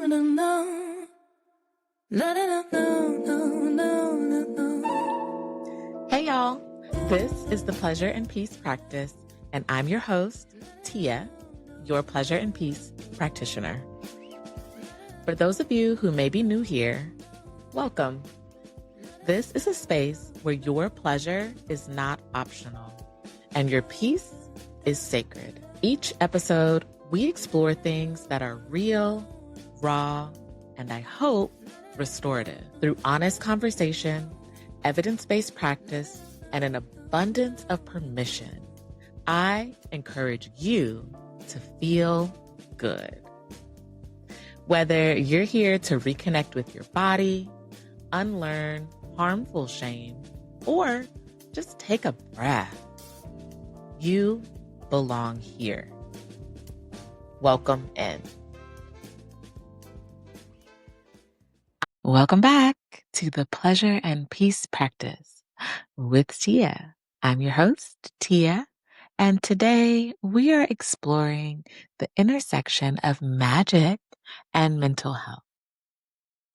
no, no. No, no, no, no, no, no, no. Hey y'all, this is the Pleasure and Peace Practice, and I'm your host, Tia, your Pleasure and Peace practitioner. For those of you who may be new here, welcome. This is a space where your pleasure is not optional and your peace is sacred. Each episode, we explore things that are real, raw, and I hope restorative. Through honest conversation, evidence-based practice, and an abundance of permission, I encourage you to feel good. Whether you're here to reconnect with your body, unlearn harmful shame, or just take a breath, you belong here. Welcome in. Welcome back to the Pleasure and Peace Practice with Tia. I'm your host, Tia, and today we are exploring the intersection of magic and mental health.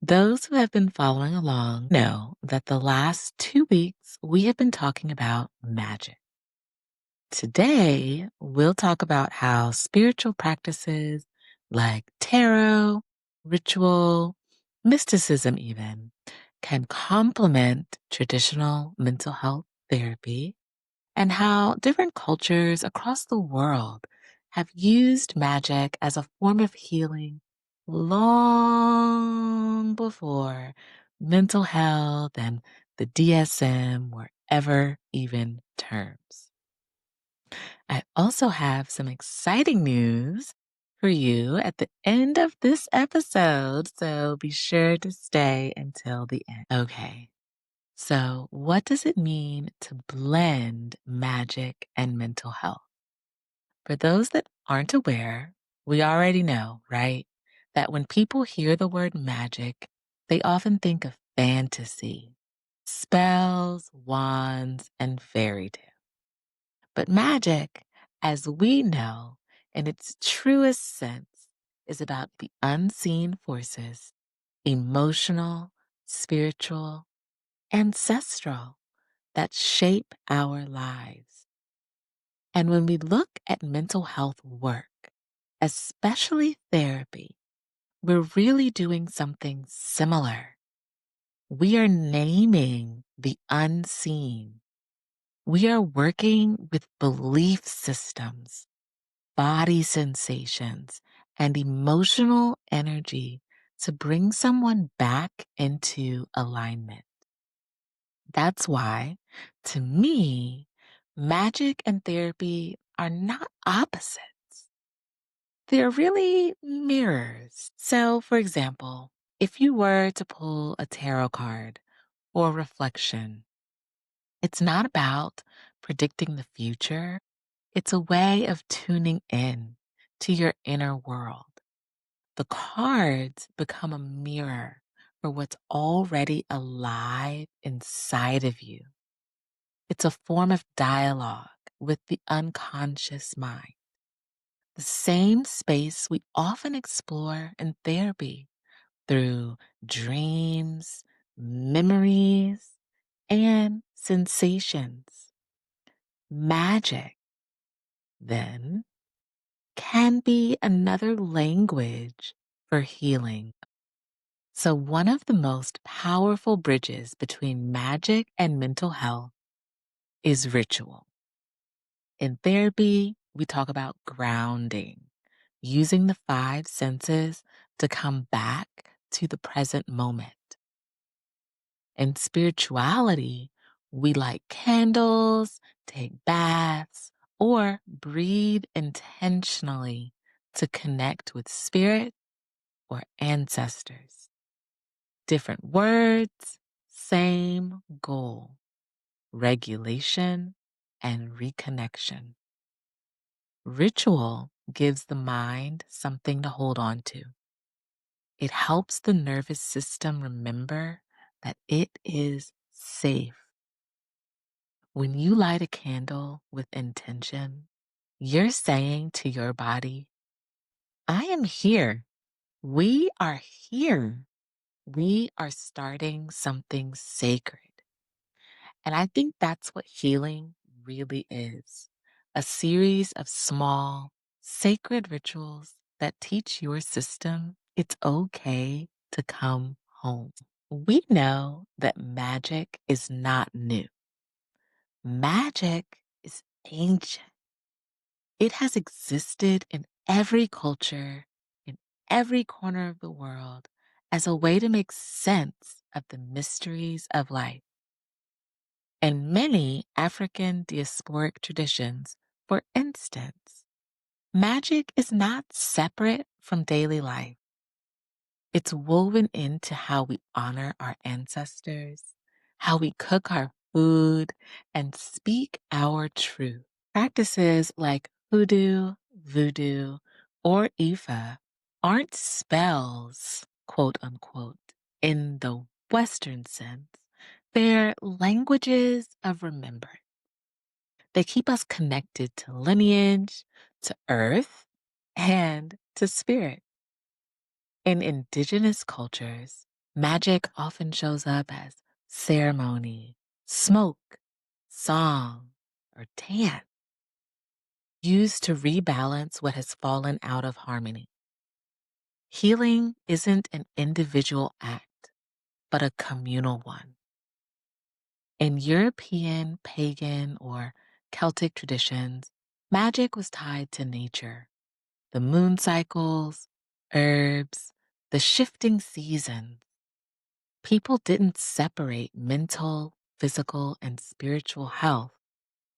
Those who have been following along know that the last 2 weeks we have been talking about magic. Today, we'll talk about how spiritual practices like tarot, ritual, mysticism even, can complement traditional mental health therapy, and how different cultures across the world have used magic as a form of healing long before mental health and the DSM were ever even terms. I also have some exciting news for you at the end of this episode, so be sure to stay until the end. Okay, so what does it mean to blend magic and mental health? For those that aren't aware, we already know, right, that when people hear the word magic, they often think of fantasy, spells, wands, and fairy tales. But magic, as we know, in its truest sense, is about the unseen forces, emotional, spiritual, ancestral, that shape our lives. And when we look at mental health work, especially therapy, we're really doing something similar. We are naming the unseen. We are working with belief systems, body sensations, and emotional energy to bring someone back into alignment. That's why, to me, magic and therapy are not opposites. They're really mirrors. So, for example, if you were to pull a tarot card or reflection, it's not about predicting the future. It's a way of tuning in to your inner world. The cards become a mirror for what's already alive inside of you. It's a form of dialogue with the unconscious mind, the same space we often explore in therapy through dreams, memories, and sensations. Magic, then, can be another language for healing. So, one of the most powerful bridges between magic and mental health is ritual. In therapy, we talk about grounding, using the 5 senses to come back to the present moment. In spirituality, we light candles, take baths, or breathe intentionally to connect with spirit or ancestors. Different words, same goal: regulation and reconnection. Ritual gives the mind something to hold on to. It helps the nervous system remember that it is safe. When you light a candle with intention, you're saying to your body, I am here. We are here. We are starting something sacred. And I think that's what healing really is, a series of small, sacred rituals that teach your system it's okay to come home. We know that magic is not new. Magic is ancient. It has existed in every culture, in every corner of the world, as a way to make sense of the mysteries of life. In many African diasporic traditions, for instance, magic is not separate from daily life. It's woven into how we honor our ancestors, how we cook our food, and speak our truth. Practices like hoodoo, voodoo, or Ifa aren't spells, quote unquote, in the Western sense. They're languages of remembrance. They keep us connected to lineage, to earth, and to spirit. In indigenous cultures, magic often shows up as ceremony, smoke, song, or dance, used to rebalance what has fallen out of harmony. Healing isn't an individual act, but a communal one. In European, pagan, or Celtic traditions, magic was tied to nature, the moon cycles, herbs, the shifting seasons. People didn't separate mental, physical, and spiritual health.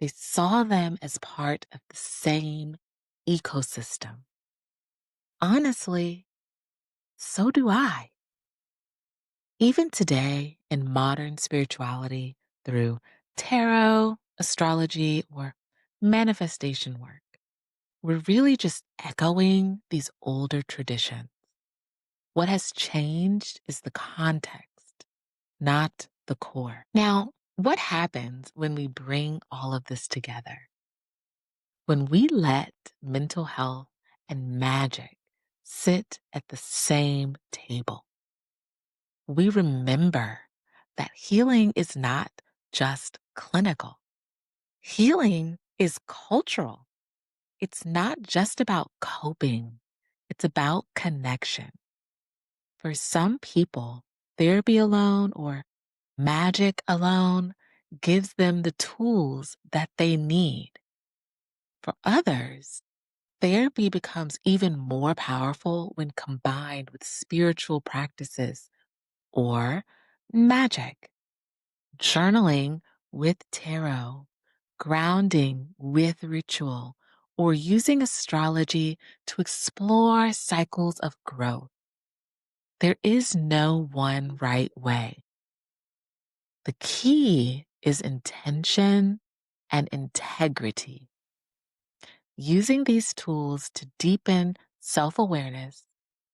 They saw them as part of the same ecosystem. Honestly, so do I. Even today, in modern spirituality, through tarot, astrology, or manifestation work, we're really just echoing these older traditions. What has changed is the context, not the core. Now, what happens when we bring all of this together? When we let mental health and magic sit at the same table, we remember that healing is not just clinical. Healing is cultural. It's not just about coping. It's about connection. For some people, therapy alone or magic alone gives them the tools that they need. For others, therapy becomes even more powerful when combined with spiritual practices or magic, journaling with tarot, grounding with ritual, or using astrology to explore cycles of growth. There is no one right way. The key is intention and integrity. Using these tools to deepen self awareness,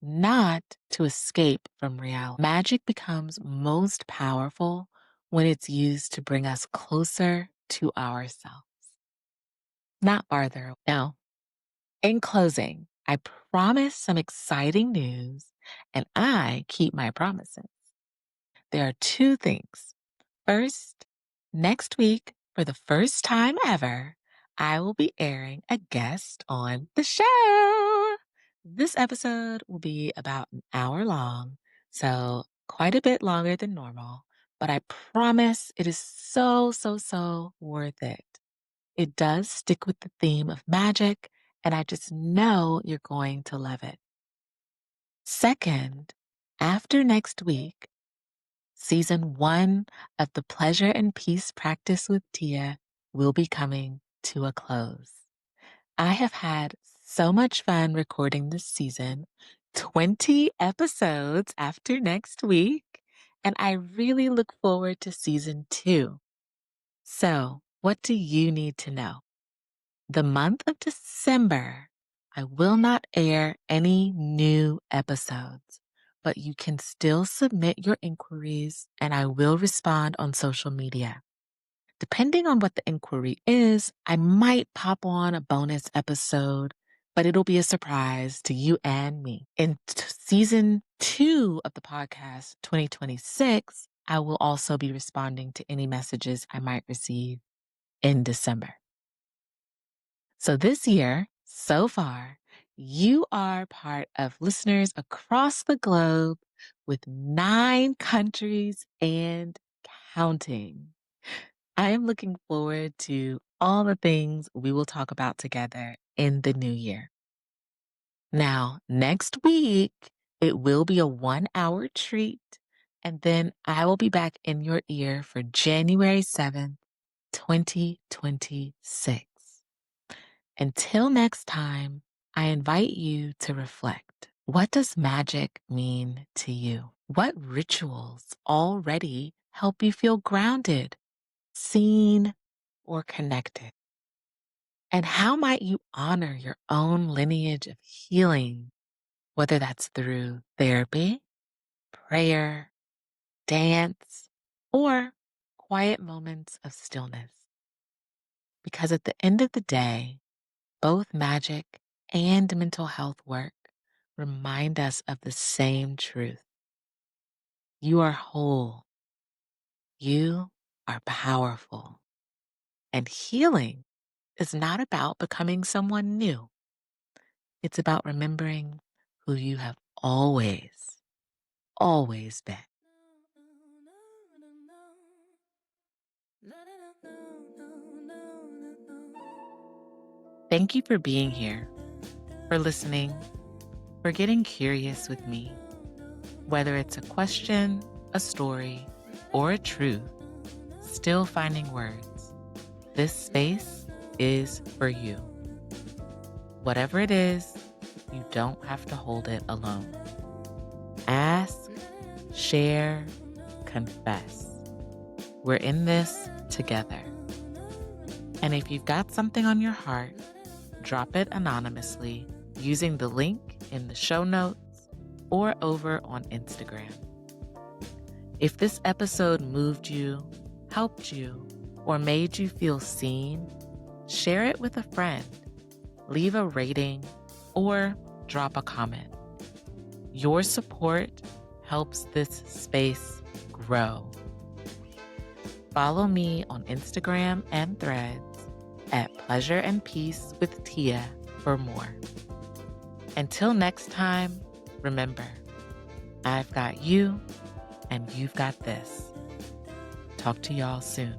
not to escape from reality. Magic becomes most powerful when it's used to bring us closer to ourselves, not farther away. Now, in closing, I promise some exciting news, and I keep my promises. There are two things. First, next week, for the first time ever, I will be airing a guest on the show. This episode will be about an hour long, so quite a bit longer than normal, but I promise it is so worth it. It does stick with the theme of magic, and I just know you're going to love it. Second, after next week, Season 1 of the Pleasure and Peace Practice with Tia will be coming to a close. I have had so much fun recording this season, 20 episodes after next week, and I really look forward to Season 2. So, what do you need to know? The month of December, I will not air any new episodes, but you can still submit your inquiries and I will respond on social media. Depending on what the inquiry is, I might pop on a bonus episode, but it'll be a surprise to you and me. In Season 2 of the podcast, 2026, I will also be responding to any messages I might receive in December. So this year, so far, you are part of listeners across the globe with 9 countries and counting. I am looking forward to all the things we will talk about together in the new year. Now, next week, it will be a 1-hour treat, and then I will be back in your ear for January 7th, 2026. Until next time, I invite you to reflect. What does magic mean to you? What rituals already help you feel grounded, seen, or connected? And how might you honor your own lineage of healing, whether that's through therapy, prayer, dance, or quiet moments of stillness? Because at the end of the day, both magic and mental health work remind us of the same truth. You are whole. You are powerful. And healing is not about becoming someone new. It's about remembering who you have always been. Thank you for being here, for listening, for getting curious with me. Whether it's a question, a story, or a truth, still finding words, this space is for you. Whatever it is, you don't have to hold it alone. Ask, share, confess. We're in this together. And if you've got something on your heart, drop it anonymously using the link in the show notes or over on Instagram. If this episode moved you, helped you, or made you feel seen, share it with a friend, leave a rating, or drop a comment. Your support helps this space grow. Follow me on Instagram and Threads at Pleasure and Peace with Tia for more. Until next time, remember, I've got you and you've got this. Talk to y'all soon.